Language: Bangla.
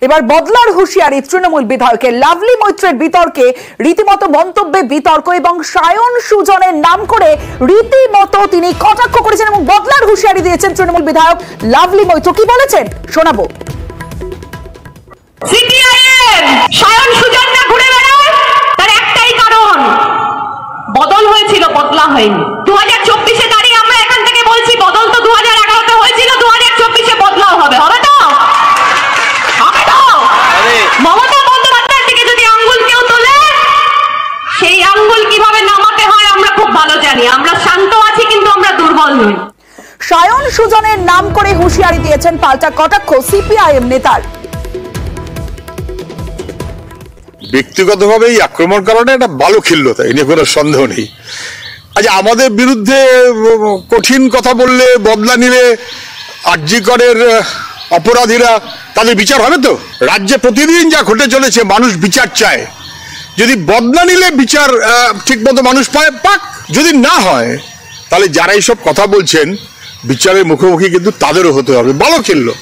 এবার বদলার হুঁশিয়ারি তৃণমূল বিধায়কের। লাভলি মৈত্রের বিতর্কে রীতিমতো মন্তব্যে বিতর্ক এবং সায়ন সুজনের নাম করে রীতিমতো তিনি কটাক্ষ করেছেন এবং বদলার হুঁশিয়ারি দিয়েছেন তৃণমূল বিধায়ক লাভলি মৈত্র। কি বলেছেন শোনাবো। সিপিআইএম সায়ন সুজন না ঘুরে বেড়ায়, তার একটাই কারণ, বদল হয়েছিল, বদলা হয়নি। 2024-এ দাঁড়িয়ে আমরা এখান থেকে বলছি বদল তো 2011-তে হয়েছিল, 2024-এ বদলাও হবে। হবে তো? হবে তো? মমতা বন্দ্যোপাধ্যায়ের দিকে যদি আঙ্গুল কেউ তোলে, সেই আঙ্গুল কিভাবে নামাতে হয় আমরা খুব ভালো জানি। আমরা শান্ত আছি, কিন্তু আমরা দুর্বল নই। সায়ন সুজনের নাম করে হুঁশিয়ারি দিয়েছেন, পাল্টা কটাক্ষ সিপিআইএম নেতার। ব্যক্তিগতভাবে এই আক্রমণ করাটা একটা ভালো খেললো, তাই নিয়ে কোনো সন্দেহ নেই। আচ্ছা, আমাদের বিরুদ্ধে কঠিন কথা বললে, বদলা নিলে আরজিকরের অপরাধীরা তাদের বিচার হবে তো? রাজ্যে প্রতিদিন যা ঘটে চলেছে, মানুষ বিচার চায়। যদি বদলা নিলে বিচার ঠিক মতো মানুষ পাক, যদি না হয় তাহলে যারা এইসব কথা বলছেন বিচারের মুখোমুখি কিন্তু তাদেরও হতে হবে। ভালো খেললো।